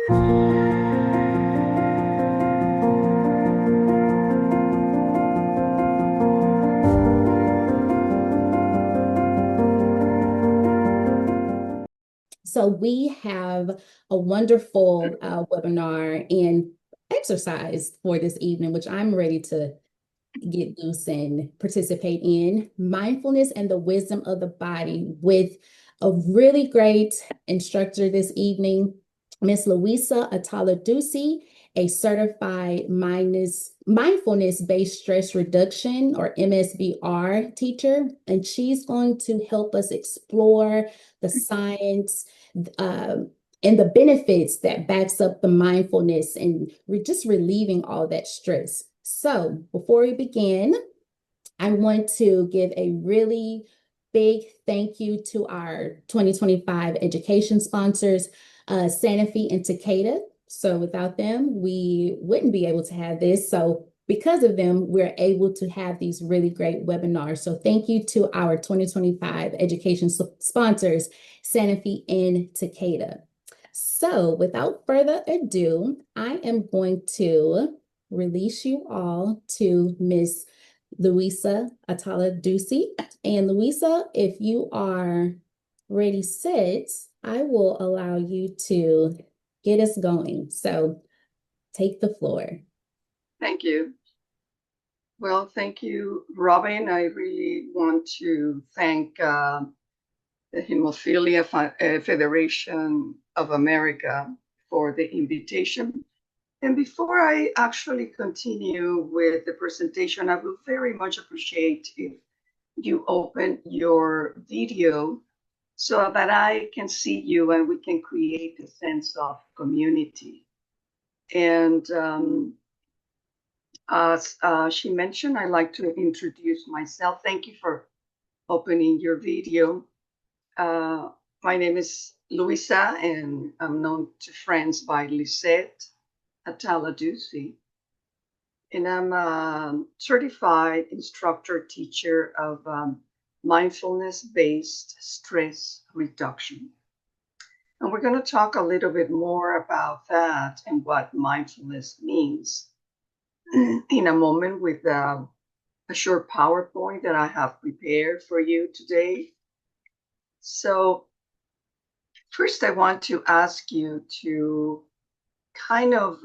So we have a wonderful webinar and exercise for this evening, which I'm ready to get loose and participate in. Mindfulness and the wisdom of the body, with a really great instructor this evening, Miss Luisa Atala Doocy, a certified mindfulness-based stress reduction, or MSBR teacher. And she's going to help us explore the science, and the benefits that backs up the mindfulness, and just relieving all that stress. So before we begin, I want to give a really big thank you to our 2025 education sponsors, Sanofi and Takeda. So without them, we wouldn't be able to have this. So because of them, we're able to have these really great webinars. So thank you to our 2025 education sponsors, Sanofi and Takeda. So without further ado, I am going to release you all to Miss Luisa Atala Doocy. And Luisa, if you are ready, set, I will allow you to get us going. So take the floor. Thank you. Well, thank you, Robin. I really want to thank the Hemophilia Federation of America for the invitation. And before I actually continue with the presentation, I would very much appreciate if you open your video so that I can see you and we can create a sense of community. And as she mentioned, I'd like to introduce myself. Thank you for opening your video. My name is Luisa, and I'm known to friends by Luisa Atala Doocy. And I'm a certified instructor teacher of mindfulness-based stress reduction. And we're going to talk a little bit more about that and what mindfulness means in a moment with a short PowerPoint that I have prepared for you today. So first, I want to ask you to kind of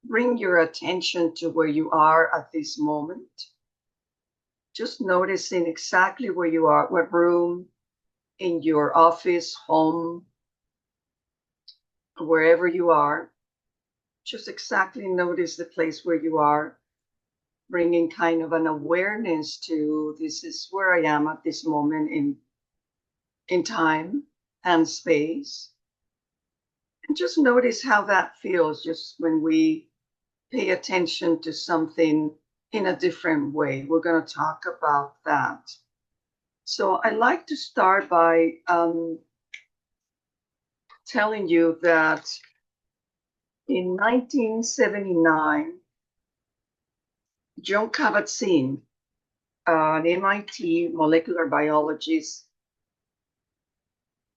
bring your attention to where you are at this moment. Just noticing exactly where you are, what room, in your office, home, wherever you are. Just exactly notice the place where you are, bringing kind of an awareness to this is where I am at this moment in time and space. And just notice how that feels just when we pay attention to something in a different way. We're going to talk about that. So I'd like to start by telling you that in 1979, John Kabat-Zinn, an MIT molecular biologist,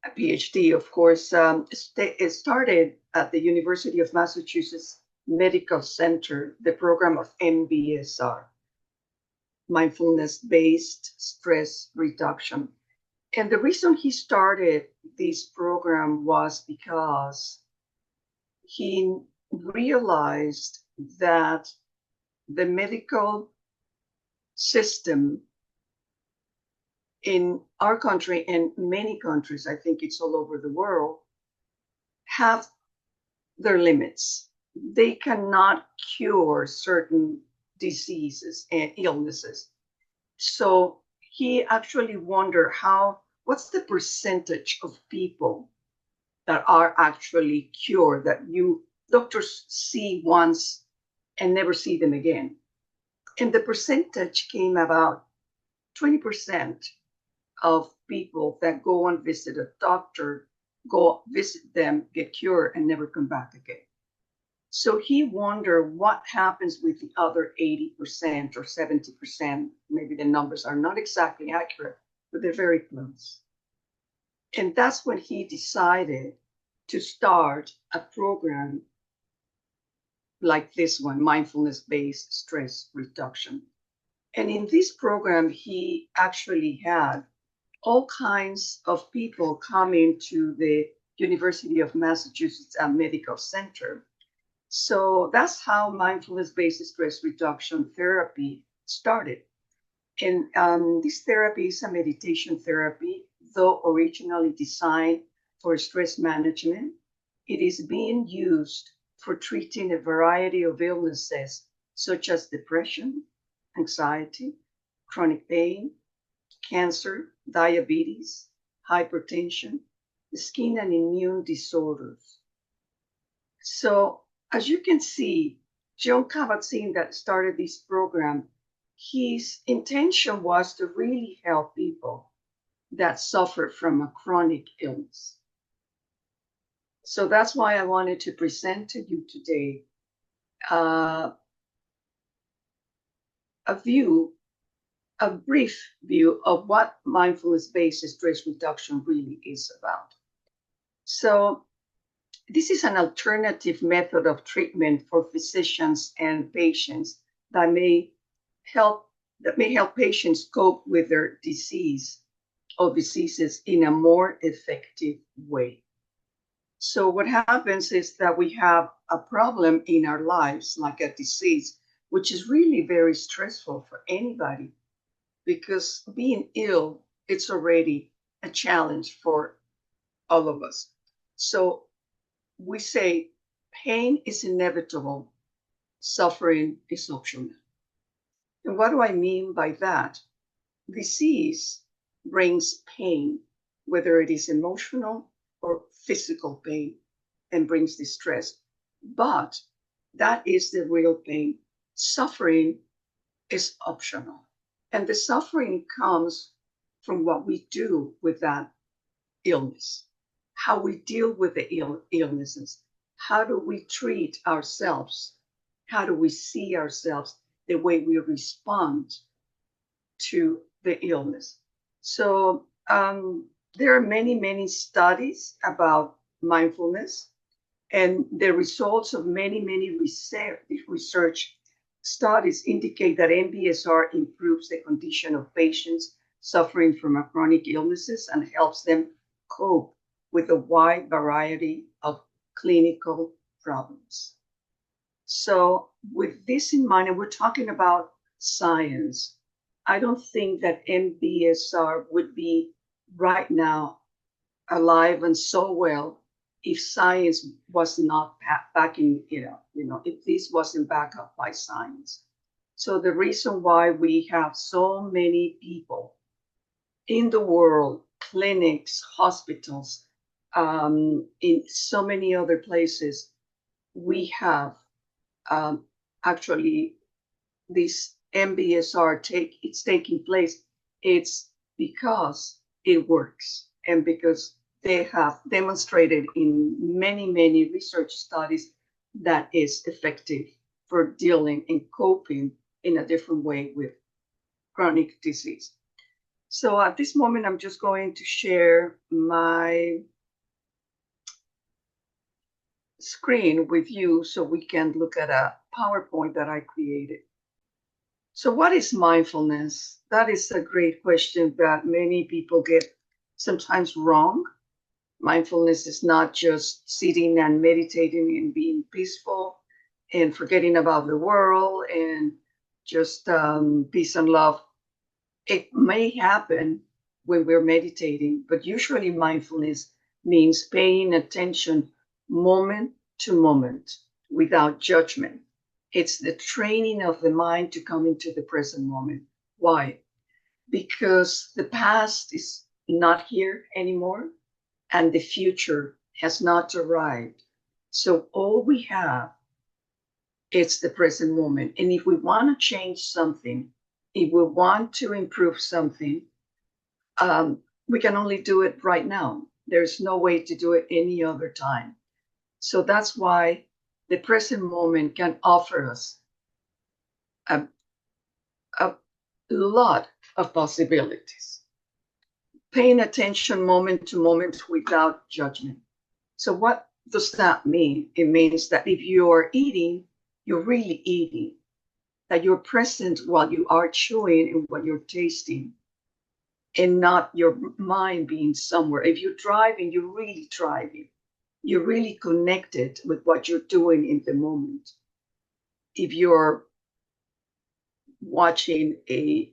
a PhD, of course, started at the University of Massachusetts Medical Center the program of MBSR, Mindfulness-Based Stress Reduction. And the reason he started this program was because he realized that the medical system in our country and many countries, I think it's all over the world, have their limits. They cannot cure certain diseases and illnesses. So he actually wondered what's the percentage of people that are actually cured, that you doctors see once and never see them again. And the percentage came about 20% of people that go and visit a doctor, go visit them, get cured, and never come back again. So he wondered what happens with the other 80% or 70%. Maybe the numbers are not exactly accurate, but they're very close. And that's when he decided to start a program like this one, Mindfulness-Based Stress Reduction. And in this program, he actually had all kinds of people coming to the University of Massachusetts Medical Center. So that's how mindfulness-based stress reduction therapy started. And this therapy is a meditation therapy, though originally designed for stress management. It is being used for treating a variety of illnesses such as depression, anxiety, chronic pain, cancer, diabetes, hypertension, skin and immune disorders. So as you can see, John Kabat-Zinn that started this program, his intention was to really help people that suffer from a chronic illness. So that's why I wanted to present to you today a brief view of what mindfulness-based stress reduction really is about. So this is an alternative method of treatment for physicians and patients that may help patients cope with their disease or diseases in a more effective way. So what happens is that we have a problem in our lives, like a disease, which is really very stressful for anybody, because being ill, it's already a challenge for all of us. So we say pain is inevitable, suffering is optional. And what do I mean by that? Disease brings pain, whether it is emotional or physical pain, and brings distress. But that is the real pain. Suffering is optional. And the suffering comes from what we do with that illness, how we deal with the illnesses, how do we treat ourselves, how do we see ourselves, the way we respond to the illness. So there are many studies about mindfulness, and the results of many research studies indicate that MBSR improves the condition of patients suffering from chronic illnesses and helps them cope with a wide variety of clinical problems. So with this in mind, and we're talking about science, I don't think that MBSR would be right now alive and so well if science was not backing it up, if this wasn't backed up by science. So the reason why we have so many people in the world, clinics, hospitals, in so many other places, we have actually this MBSR it's taking place. It's because it works, and because they have demonstrated in many research studies that is effective for dealing and coping in a different way with chronic disease. So at this moment, I'm just going to share my screen with you so we can look at a PowerPoint that I created. So what is mindfulness? That is a great question that many people get sometimes wrong. Mindfulness is not just sitting and meditating and being peaceful and forgetting about the world and just peace and love. It may happen when we're meditating, but usually mindfulness means paying attention moment to moment without judgment. It's the training of the mind to come into the present moment. Why? Because the past is not here anymore and the future has not arrived. So all we have is the present moment. And if we want to change something, if we want to improve something, we can only do it right now. There's no way to do it any other time. So that's why the present moment can offer us a lot of possibilities. Paying attention moment to moment without judgment. So what does that mean? It means that if you're eating, you're really eating, that you're present while you are chewing and what you're tasting, and not your mind being somewhere. If you're driving, you're really driving. You're really connected with what you're doing in the moment. If you're watching a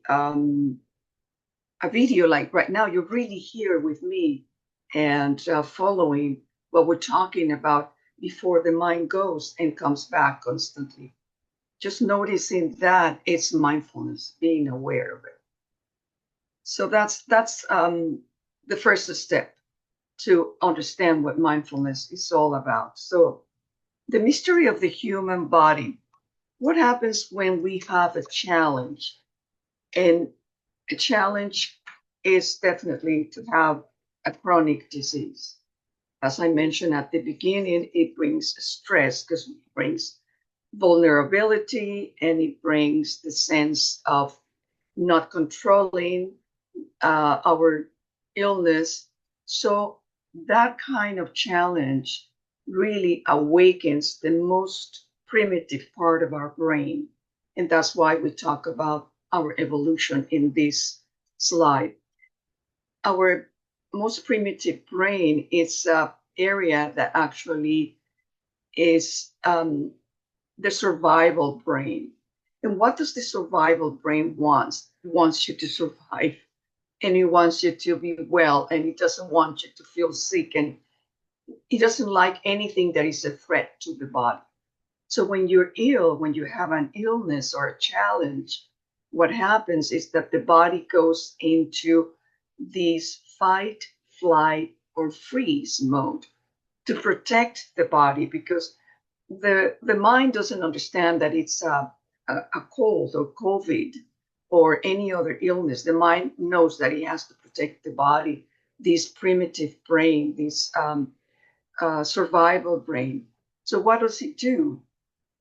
video like right now, you're really here with me and following what we're talking about before the mind goes and comes back constantly. Just noticing that it's mindfulness, being aware of it. So that's the first step to understand what mindfulness is all about. So the mystery of the human body. What happens when we have a challenge? And a challenge is definitely to have a chronic disease. As I mentioned at the beginning, it brings stress because it brings vulnerability and it brings the sense of not controlling our illness. So that kind of challenge really awakens the most primitive part of our brain. And that's why we talk about our evolution in this slide. Our most primitive brain is an area that actually is the survival brain. And what does the survival brain want? It wants you to survive, and it wants you to be well, and it doesn't want you to feel sick, and it doesn't like anything that is a threat to the body. So when you're ill, when you have an illness or a challenge, what happens is that the body goes into this fight, flight, or freeze mode to protect the body, because the mind doesn't understand that it's a cold or COVID or any other illness. The mind knows that it has to protect the body, this primitive brain, this survival brain. So what does it do?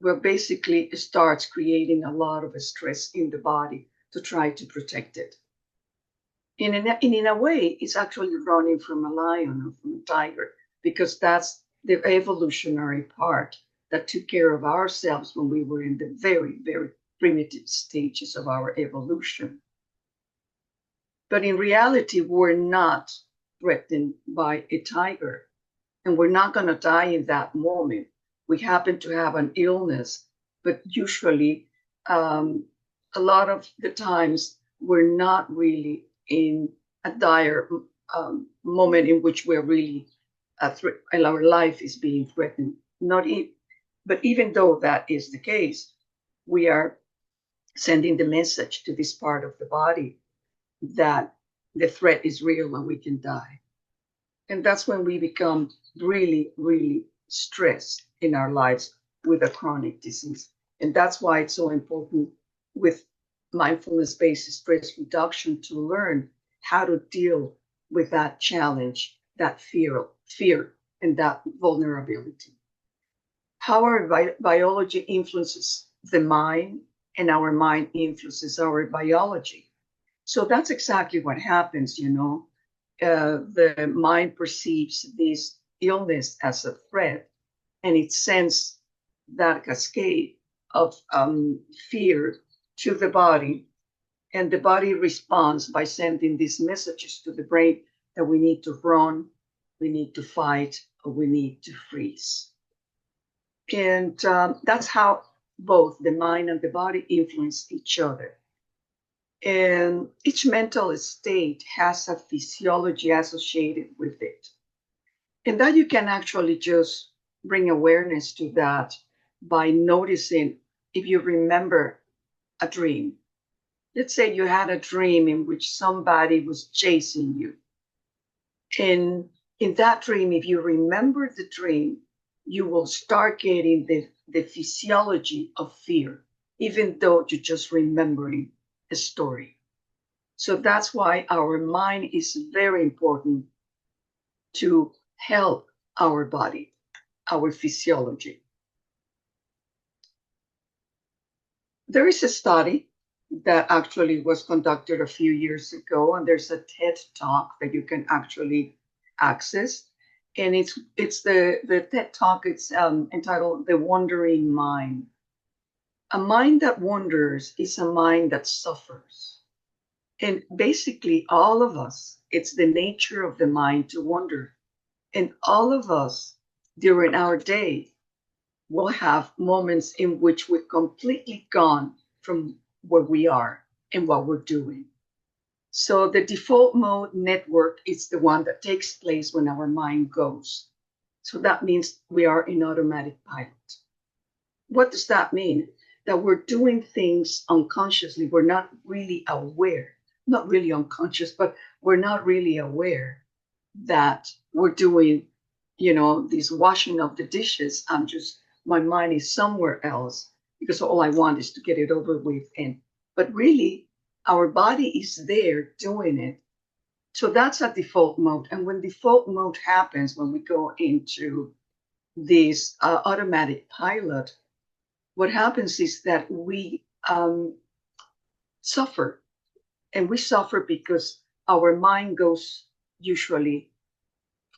Well, basically, it starts creating a lot of stress in the body to try to protect it. In a way, it's actually running from a lion or from a tiger, because that's the evolutionary part that took care of ourselves when we were in the very, very primitive stages of our evolution. But in reality, we're not threatened by a tiger, and we're not going to die in that moment. We happen to have an illness, but usually, a lot of the times, we're not really in a dire moment in which we're really our life is being threatened. Not but even though that is the case, we are sending the message to this part of the body that the threat is real and we can die. And that's when we become really, really stressed in our lives with a chronic disease. And that's why it's so important with mindfulness-based stress reduction to learn how to deal with that challenge, that fear, and that vulnerability. How our biology influences the mind, and our mind influences our biology. So that's exactly what happens, the mind perceives this illness as a threat, and it sends that cascade of fear to the body, and the body responds by sending these messages to the brain that we need to run, we need to fight, or we need to freeze. And that's how both the mind and the body influence each other. And each mental state has a physiology associated with it. And that you can actually just bring awareness to that by noticing if you remember a dream. Let's say you had a dream in which somebody was chasing you. And in that dream, if you remember the dream, you will start getting the physiology of fear, even though you're just remembering a story. So that's why our mind is very important to help our body, our physiology. There is a study that actually was conducted a few years ago, and there's a TED Talk that you can actually access. And it's the TED Talk. It's entitled "The Wandering Mind." A mind that wanders is a mind that suffers. And basically, all of us, it's the nature of the mind to wander. And all of us during our day will have moments in which we've completely gone from where we are and what we're doing. So the default mode network is the one that takes place when our mind goes. So that means we are in automatic pilot. What does that mean? That we're doing things unconsciously. We're not really aware, not really unconscious, but we're not really aware that we're doing, this washing of the dishes. My mind is somewhere else because all I want is to get it over with. But really, our body is there doing it. So that's a default mode. And when default mode happens, when we go into this automatic pilot, what happens is that we suffer. And we suffer because our mind goes usually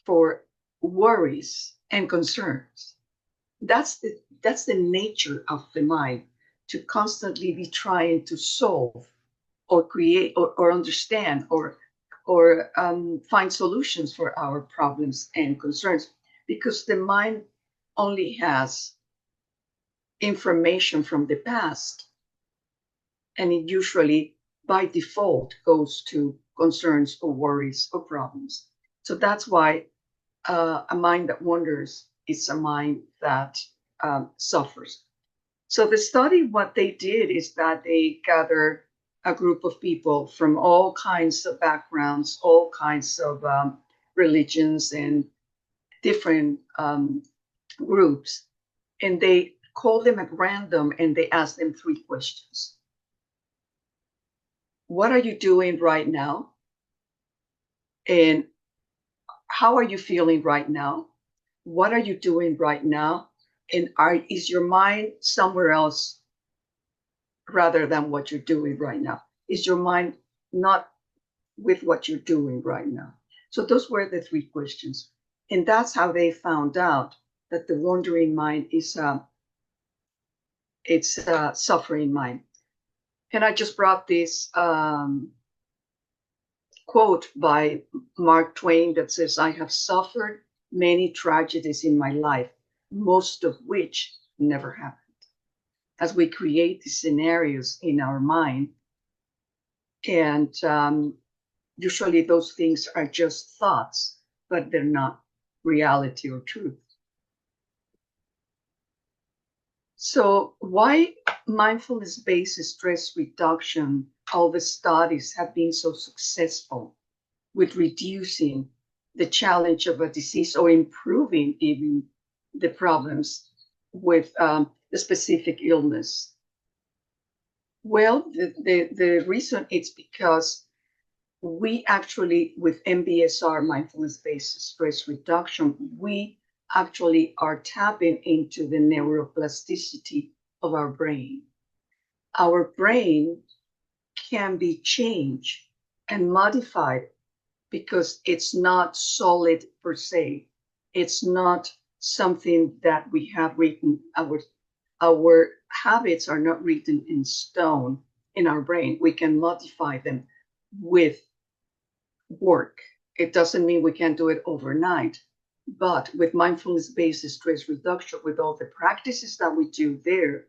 for worries and concerns. That's the nature of the mind, to constantly be trying to solve or create or understand or find solutions for our problems and concerns, because the mind only has information from the past, and it usually by default goes to concerns or worries or problems. So that's why a mind that wanders is a mind that suffers. So the study, what they did is that they gathered a group of people from all kinds of backgrounds, all kinds of religions and different groups, and they called them at random and they asked them 3 questions. What are you doing right now? And how are you feeling right now? What are you doing right now? And is your mind somewhere else rather than what you're doing right now? Is your mind not with what you're doing right now? So those were the 3 questions. And that's how they found out that the wandering mind is it's a suffering mind. And I just brought this quote by Mark Twain that says, "I have suffered many tragedies in my life, most of which never happened." As we create these scenarios in our mind, and usually those things are just thoughts, but they're not reality or truth. So why mindfulness-based stress reduction, all the studies have been so successful with reducing the challenge of a disease or improving even the problems with the specific illness? Well, the reason it's because we actually, with MBSR, mindfulness-based stress reduction, we actually are tapping into the neuroplasticity of our brain. Our brain can be changed and modified because it's not solid per se. It's not something that we have written. Our habits are not written in stone in our brain. We can modify them with work. It doesn't mean we can't do it overnight, but with mindfulness-based stress reduction, with all the practices that we do there,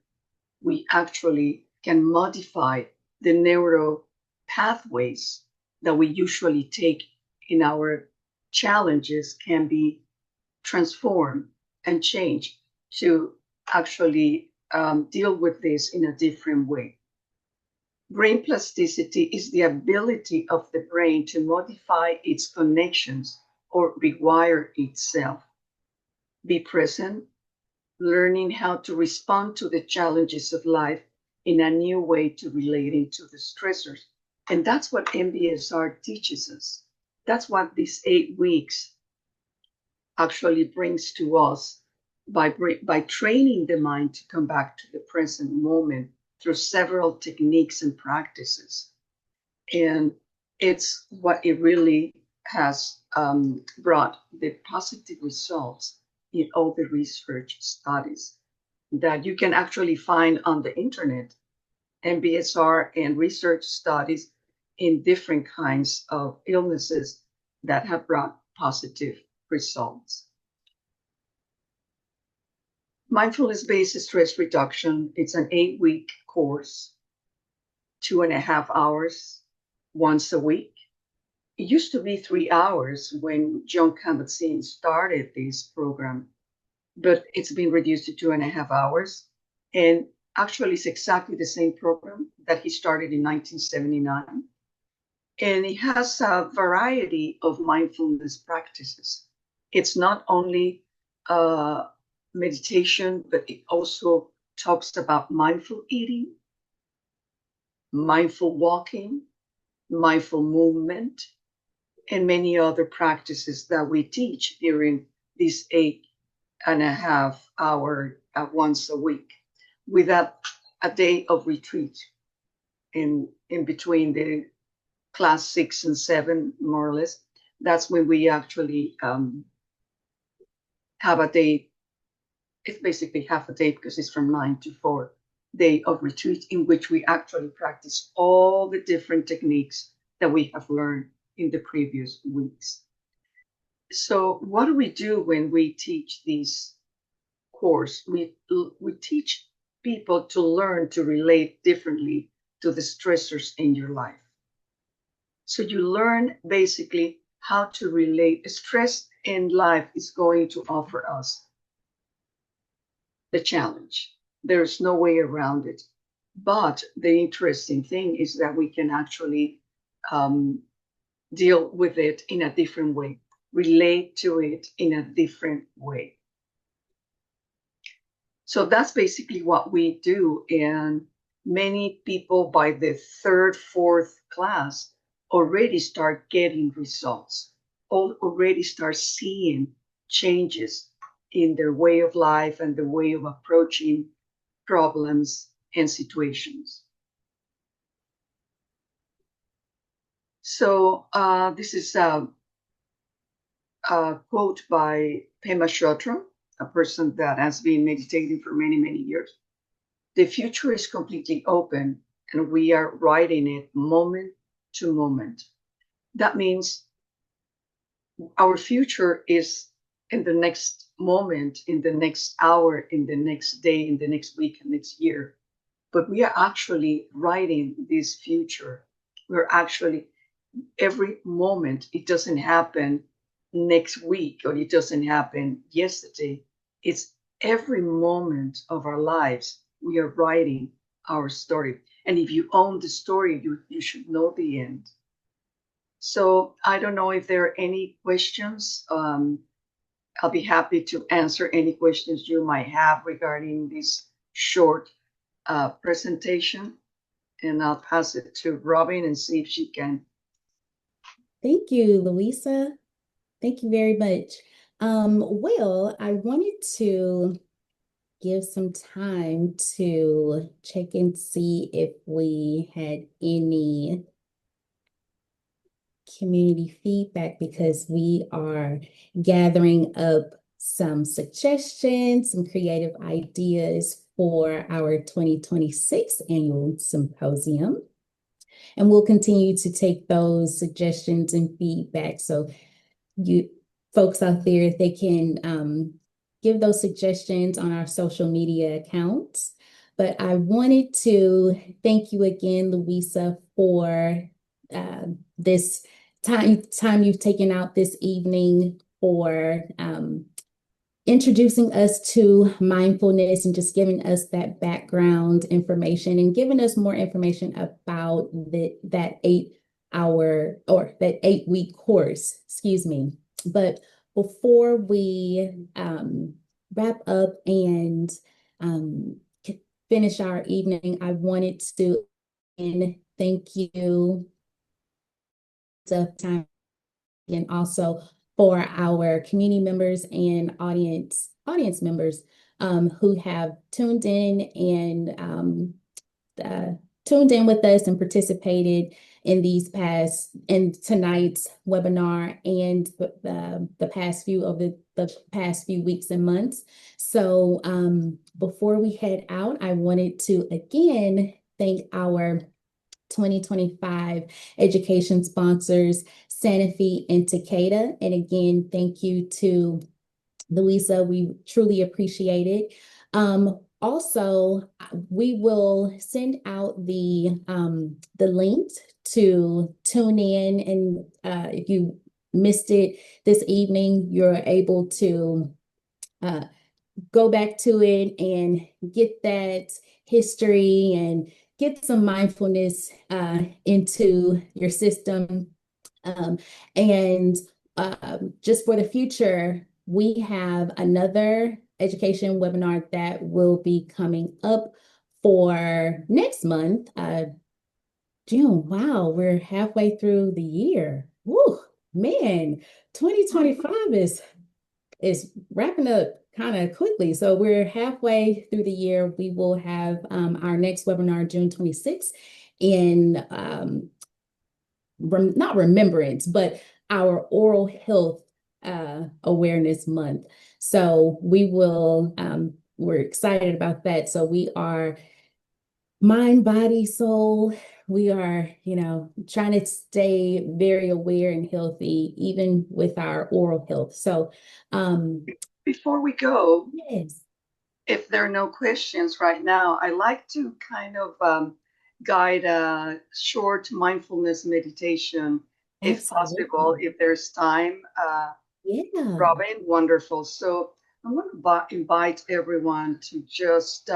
we actually can modify the neural pathways that we usually take in our challenges, can be transformed and changed to actually deal with this in a different way. Brain plasticity is the ability of the brain to modify its connections or rewire itself. Be present, learning how to respond to the challenges of life in a new way to relating to the stressors. And that's what MBSR teaches us. That's what these 8 weeks actually brings to us by training the mind to come back to the present moment through several techniques and practices. And it's what it really has brought the positive results in all the research studies that you can actually find on the internet, MBSR and research studies in different kinds of illnesses that have brought positive results. Mindfulness-based stress reduction, it's an 8-week course, 2.5 hours once a week. It used to be 3 hours when John Kabat-Zinn started this program, but it's been reduced to 2.5 hours. And actually, it's exactly the same program that he started in 1979. And it has a variety of mindfulness practices. It's not only meditation, but it also talks about mindful eating, mindful walking, mindful movement, and many other practices that we teach during this 8.5 hour once a week, with a day of retreat in between the class 6 and 7, more or less. That's when we actually have a day. It's basically half a day because it's from 9 to 4 day of retreat in which we actually practice all the different techniques that we have learned in the previous weeks. So what do we do when we teach this course? We teach people to learn to relate differently to the stressors in your life. So you learn basically how to relate. Stress in life is going to offer us the challenge. There's no way around it. But the interesting thing is that we can actually deal with it in a different way, relate to it in a different way. So that's basically what we do. And many people by the 3rd, 4th class already start getting results, already start seeing changes in their way of life and the way of approaching problems and situations. So this is a quote by Pema Chodron, a person that has been meditating for many, many years. The future is completely open and we are writing it moment to moment. That means our future is in the next moment, in the next hour, in the next day, in the next week, and next year. But we are actually writing this future. We're actually, every moment, it doesn't happen next week or it doesn't happen yesterday. It's every moment of our lives, we are writing our story. And if you own the story, you should know the end. So I don't know if there are any questions. I'll be happy to answer any questions you might have regarding this short presentation. And I'll pass it to Robin and see if she can. Thank you, Luisa. Thank you very much. Well, I wanted to give some time to check and see if we had any community feedback because we are gathering up some suggestions, some creative ideas for our 2026 annual symposium. And we'll continue to take those suggestions and feedback. So you folks out there, they can give those suggestions on our social media accounts. But I wanted to thank you again, Luisa, for this time you've taken out this evening for introducing us to mindfulness and just giving us that background information and giving us more information about that 8-hour or that 8-week course, excuse me. But before we wrap up and finish our evening, I wanted to thank you for time and also for our community members and audience members who have tuned in and tuned in with us and participated in tonight's webinar and the past few weeks and months. So before we head out, I wanted to again thank our 2025 education sponsors, Sanofi and Takeda. And again, thank you to Luisa. We truly appreciate it. Also, we will send out the links to tune in, and if you missed it this evening, you're able to go back to it and get that history and get some mindfulness into your system. And just for the future, we have another education webinar that will be coming up for next month, June. Wow, we're halfway through the year. Woo, man, 2025 is wrapping up kind of quickly. So we're halfway through the year. We will have our next webinar June 26th in not remembrance, but our oral health awareness month. So we're excited about that. So we are mind, body, soul. We are, trying to stay very aware and healthy, even with our oral health. So, before we go, yes, if there are no questions right now, I like to kind of guide a short mindfulness meditation, if possible, absolutely. if there's time. Yeah, Robin, wonderful. So I'm going to invite everyone to just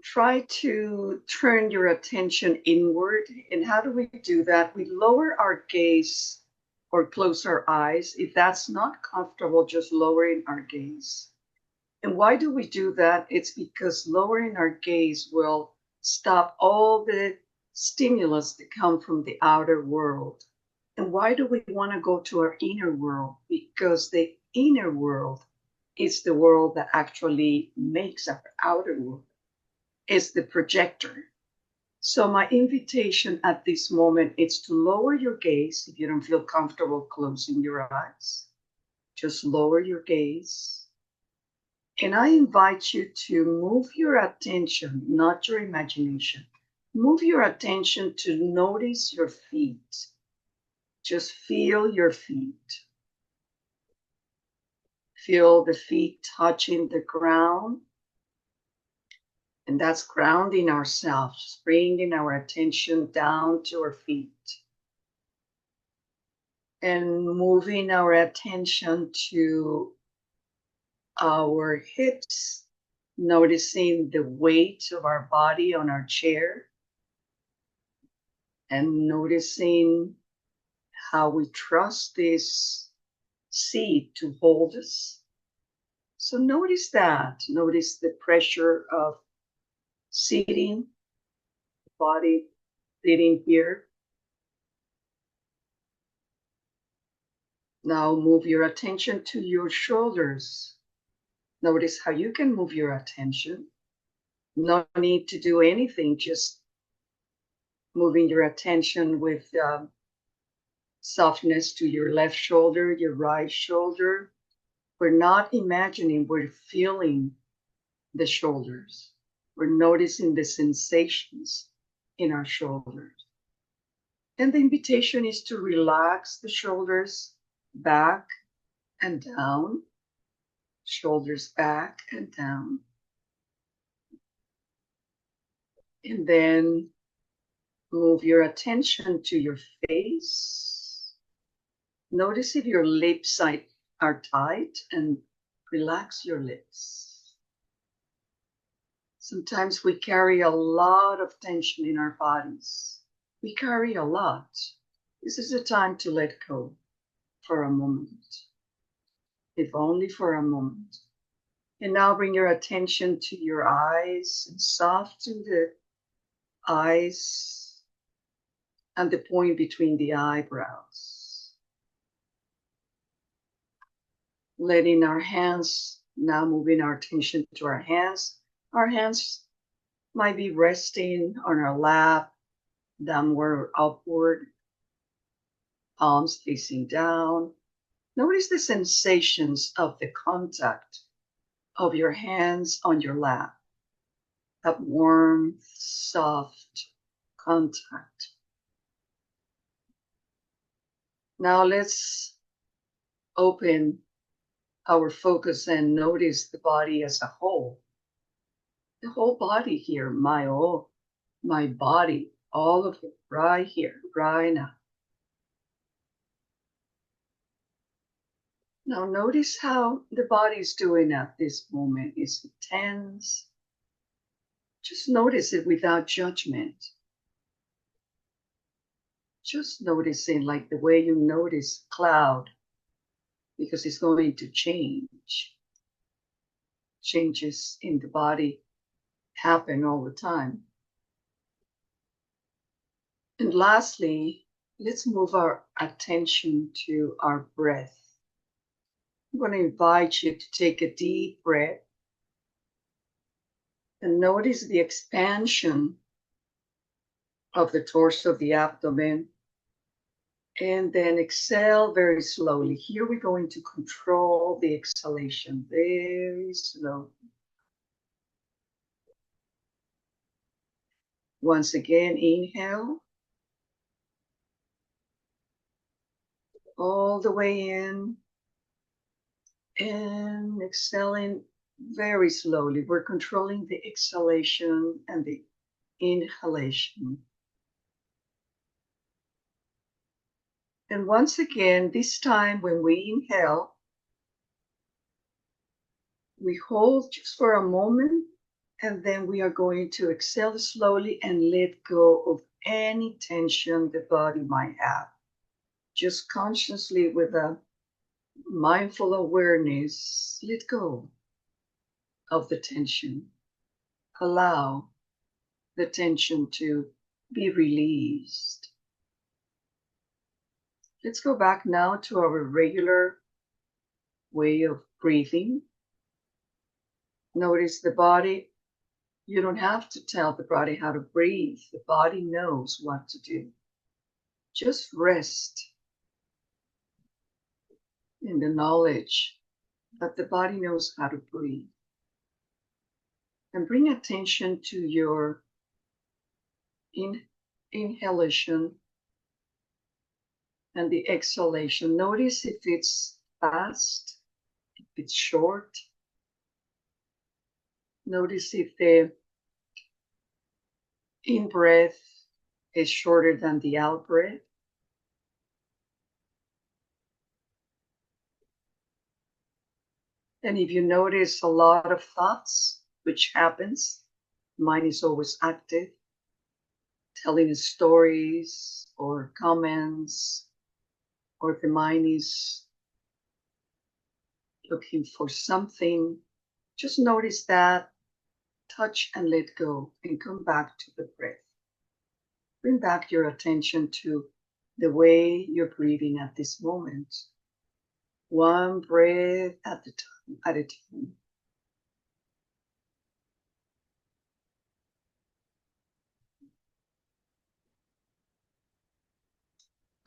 try to turn your attention inward. And how do we do that? We lower our gaze or close our eyes. If that's not comfortable, just lowering our gaze. And why do we do that? It's because lowering our gaze will stop all the stimulus that come from the outer world. And why do we want to go to our inner world? Because the inner world is the world that actually makes our outer world. It's the projector. So my invitation at this moment is to lower your gaze. If you don't feel comfortable closing your eyes, just lower your gaze. And I invite you to move your attention, not your imagination. Move your attention to notice your feet. Just feel your feet. Feel the feet touching the ground. And that's grounding ourselves, bringing our attention down to our feet. And moving our attention to our hips, noticing the weight of our body on our chair, and noticing how we trust this seat to hold us. So notice that. Notice the pressure of sitting, body sitting here. Now move your attention to your shoulders. Notice how you can move your attention. No need to do anything, just moving your attention with softness to your left shoulder, your right shoulder. We're not imagining, we're feeling the shoulders. We're noticing the sensations in our shoulders. And the invitation is to relax the shoulders back and down, shoulders back and down. And then move your attention to your face. Notice if your lips are tight and relax your lips. Sometimes we carry a lot of tension in our bodies. We carry a lot. This is the time to let go for a moment, if only for a moment. And now bring your attention to your eyes and soften the eyes and the point between the eyebrows. Letting our hands, now moving our attention to our hands. Our hands might be resting on our lap, downward or upward, palms facing down. Notice the sensations of the contact of your hands on your lap, that warm, soft contact. Now let's open our focus and notice the body as a whole. The whole body here, my body, all of it right here, right now. Now notice how the body's doing at this moment. Is it tense? Just notice it without judgment. Just noticing, like the way you notice cloud, because it's going to change. Changes in the body happen all the time. And lastly, let's move our attention to our breath. I'm going to invite you to take a deep breath and notice the expansion of the torso, of the abdomen, and then exhale very slowly. Here we're going to control the exhalation very slow. Once again, inhale all the way in and exhaling very slowly. We're controlling the exhalation and the inhalation. And once again, this time when we inhale, we hold just for a moment, and then we are going to exhale slowly and let go of any tension the body might have. Just consciously, with a mindful awareness, let go of the tension. Allow the tension to be released. Let's go back now to our regular way of breathing. Notice the body. You don't have to tell the body how to breathe. The body knows what to do. Just rest in the knowledge that the body knows how to breathe. And bring attention to your inhalation and the exhalation. Notice if it's fast, if it's short. Notice if the in-breath is shorter than the out-breath. And if you notice a lot of thoughts, which happens, mind is always active, telling stories or comments, or the mind is looking for something, just notice that, touch and let go, and come back to the breath. Bring back your attention to the way you're breathing at this moment. One breath at a time.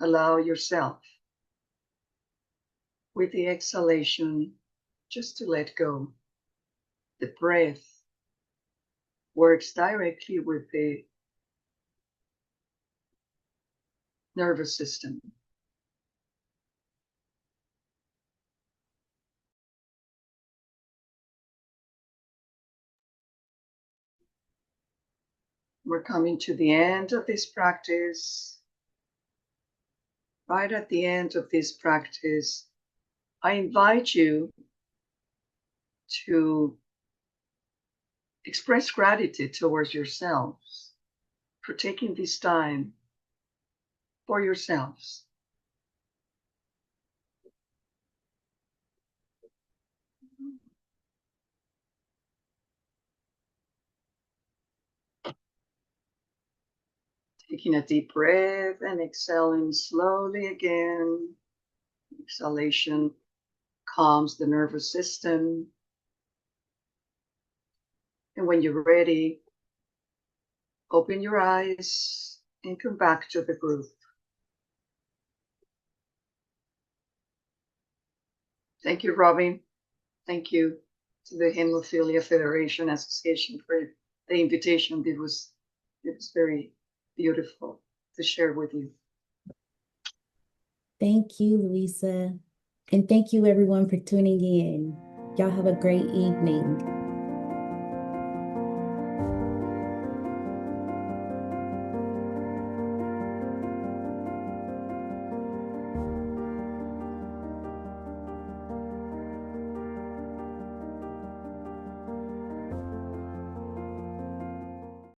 Allow yourself, with the exhalation, just to let go. The breath works directly with the nervous system. We're coming to the end of this practice. Right at the end of this practice, I invite you to express gratitude towards yourselves for taking this time for yourselves. Taking a deep breath and exhaling slowly again. Exhalation calms the nervous system. And when you're ready, open your eyes and come back to the group. Thank you, Robin. Thank you to the Hemophilia Federation Association for the invitation. It was very beautiful to share with you. Thank you, Luisa. And thank you everyone for tuning in. Y'all have a great evening.